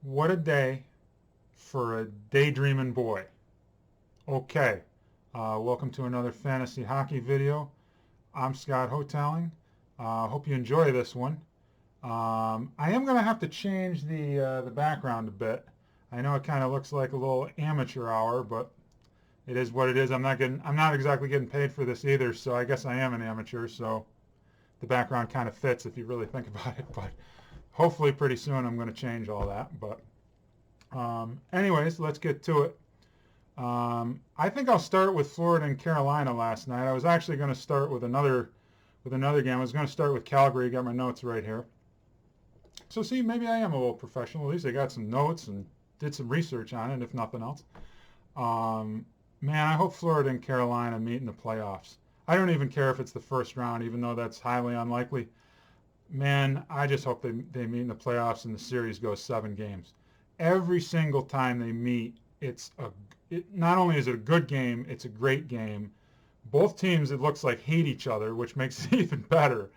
What a day for a daydreaming boy. Okay, welcome to another fantasy hockey video. I'm Scott Hoteling. Hope you enjoy this one. I am going to have to change the background a bit. I know it kind of looks like a little amateur hour, but it is what it is. I'm not exactly getting paid for this either, so I guess I am an amateur. So the background kind of fits if you really think about it. But hopefully pretty soon I'm going to change all that. But anyways, let's get to it. I think I'll start with Florida and Carolina last night. I was actually going to start with another game. I was going to start with Calgary. Got my notes right here. So see, maybe I am a little professional. At least I got some notes and did some research on it, if nothing else. Man, I hope Florida and Carolina meet in the playoffs. I don't even care if it's the first round, even though that's highly unlikely. Man, I just hope they meet in the playoffs and the series goes 7 games. Every single time they meet, not only is it a good game, it's a great game. Both teams, it looks like, hate each other, which makes it even better.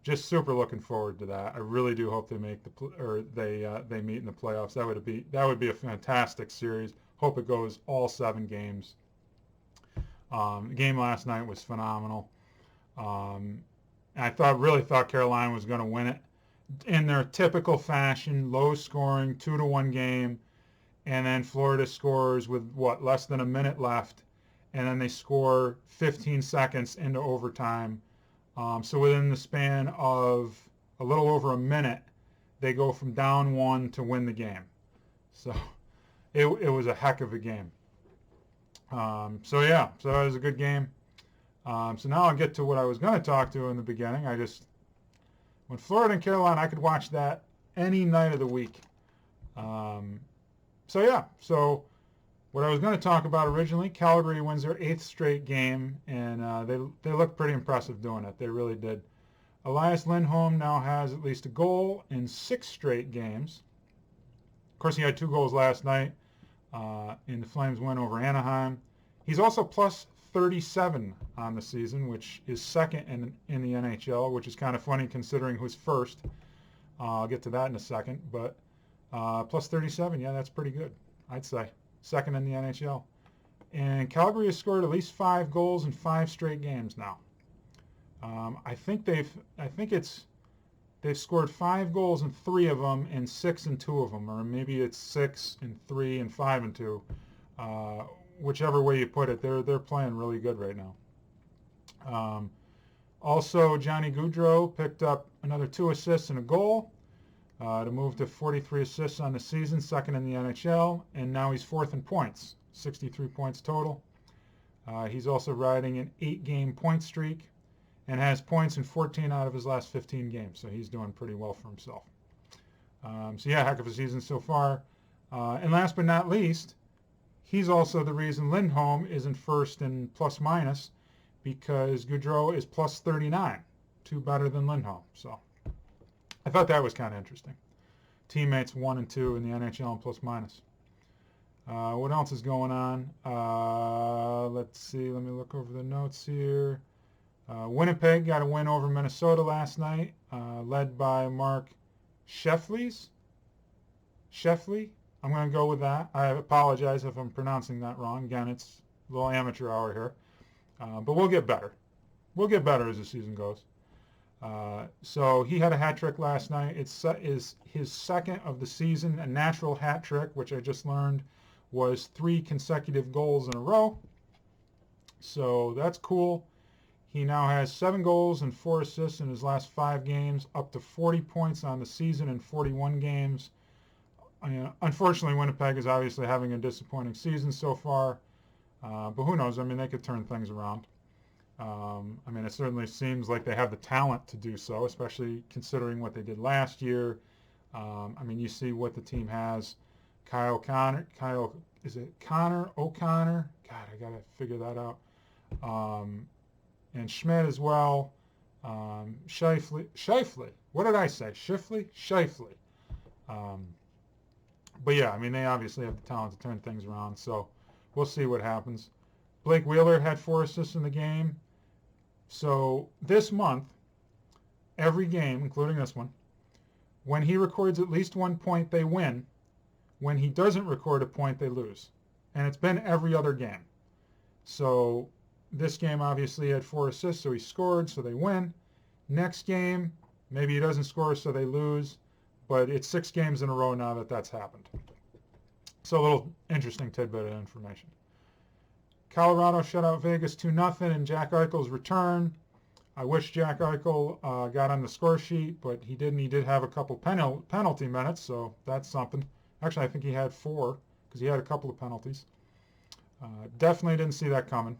Just super looking forward to that. I really do hope they make they meet in the playoffs. That would be a fantastic series. Hope it goes all 7 games. The game last night was phenomenal. I really thought Carolina was going to win it in their typical fashion, low scoring, 2-1 game, and then Florida scores with less than a minute left, and then they score 15 seconds into overtime. So within the span of a little over a minute, they go from down 1 to win the game. So it was a heck of a game. So that was a good game. So now I'll get to what I was going to talk to in the beginning. When Florida and Carolina, I could watch that any night of the week. So what I was going to talk about originally, Calgary wins their 8th straight game, and they looked pretty impressive doing it. They really did. Elias Lindholm now has at least a goal in 6 straight games. Of course, he had 2 goals last night in the Flames win over Anaheim. He's also plus 37 on the season, which is second in the NHL, which is kind of funny considering who's first. I'll get to that in a second, but plus 37, yeah, that's pretty good, I'd say. Second in the NHL. And Calgary has scored at least 5 goals in 5 straight games now. I think they've scored 5 goals in 3 of them and 6 in 2 of them, or maybe it's 6 in 3 and 5 in 2. Whichever way you put it, they're playing really good right now. Also, Johnny Gaudreau picked up another 2 assists and a goal to move to 43 assists on the season, second in the NHL, and now he's 4th in points, 63 points total. He's also riding an 8-game point streak and has points in 14 out of his last 15 games, so he's doing pretty well for himself. Heck of a season so far. And last but not least, he's also the reason Lindholm isn't first in plus minus, because Gaudreau is plus 39, 2 better than Lindholm. So I thought that was kind of interesting. Teammates 1 and 2 in the NHL in plus minus. What else is going on? Let's see. Let me look over the notes here. Winnipeg got a win over Minnesota last night, led by Mark Scheifele. I'm going to go with that. I apologize if I'm pronouncing that wrong. Again, it's a little amateur hour here. But we'll get better. We'll get better as the season goes. So he had a hat trick last night. It is his second of the season, a natural hat trick, which I just learned was 3 consecutive goals in a row. So that's cool. He now has 7 goals and 4 assists in his last 5 games, up to 40 points on the season in 41 games. Unfortunately, Winnipeg is obviously having a disappointing season so far, but who knows? I mean, they could turn things around. It certainly seems like they have the talent to do so, especially considering what they did last year. You see what the team has. Is it Connor O'Connor? God, I got to figure that out. And Schmidt as well. Scheifele. What did I say? Scheifele. But yeah, they obviously have the talent to turn things around, so we'll see what happens. Blake Wheeler had 4 assists in the game. So this month, every game, including this one, When he records at least 1 point, they win. When he doesn't record a point, they lose. And it's been every other game. So this game obviously had 4 assists, so he scored, so they win. Next game, maybe he doesn't score, so they lose. But it's 6 games in a row now that that's happened. So a little interesting tidbit of information. Colorado shut out Vegas 2-0 in Jack Eichel's return. I wish Jack Eichel got on the score sheet, but he didn't. He did have a couple penalty minutes, so that's something. Actually, I think he had 4 because he had a couple of penalties. Definitely didn't see that coming.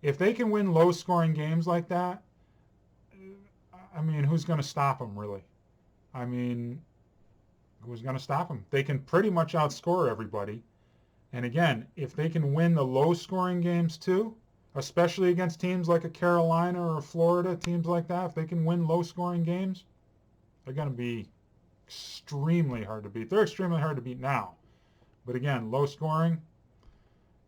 If they can win low-scoring games like that, I mean, who's going to stop them, really? I mean, who's going to stop them? They can pretty much outscore everybody. And again, if they can win the low-scoring games too, especially against teams like a Carolina or a Florida, teams like that, if they can win low-scoring games, they're going to be extremely hard to beat. They're extremely hard to beat now. But again, low-scoring,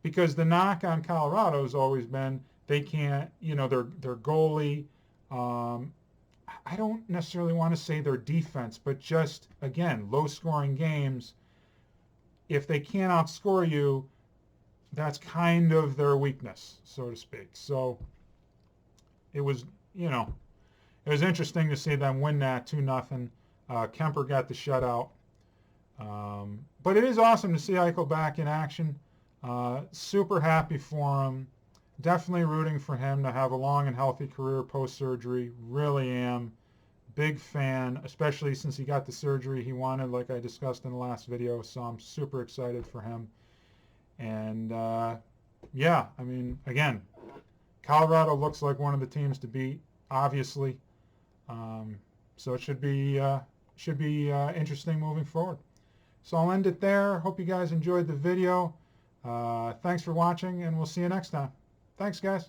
because the knock on Colorado has always been they can't, you know, their goalie, I don't necessarily want to say their defense, but just, again, low-scoring games, if they can't outscore you, that's kind of their weakness, so to speak. So it was, you know, it was interesting to see them win that 2-0. Kemper got the shutout. But it is awesome to see Eichel back in action. Super happy for him. Definitely rooting for him to have a long and healthy career post-surgery. Really am. Big fan, especially since he got the surgery he wanted, like I discussed in the last video. So I'm super excited for him. And, yeah, I mean, again, Colorado looks like one of the teams to beat, obviously. So it should be interesting moving forward. So I'll end it there. Hope you guys enjoyed the video. Thanks for watching, and we'll see you next time. Thanks, guys.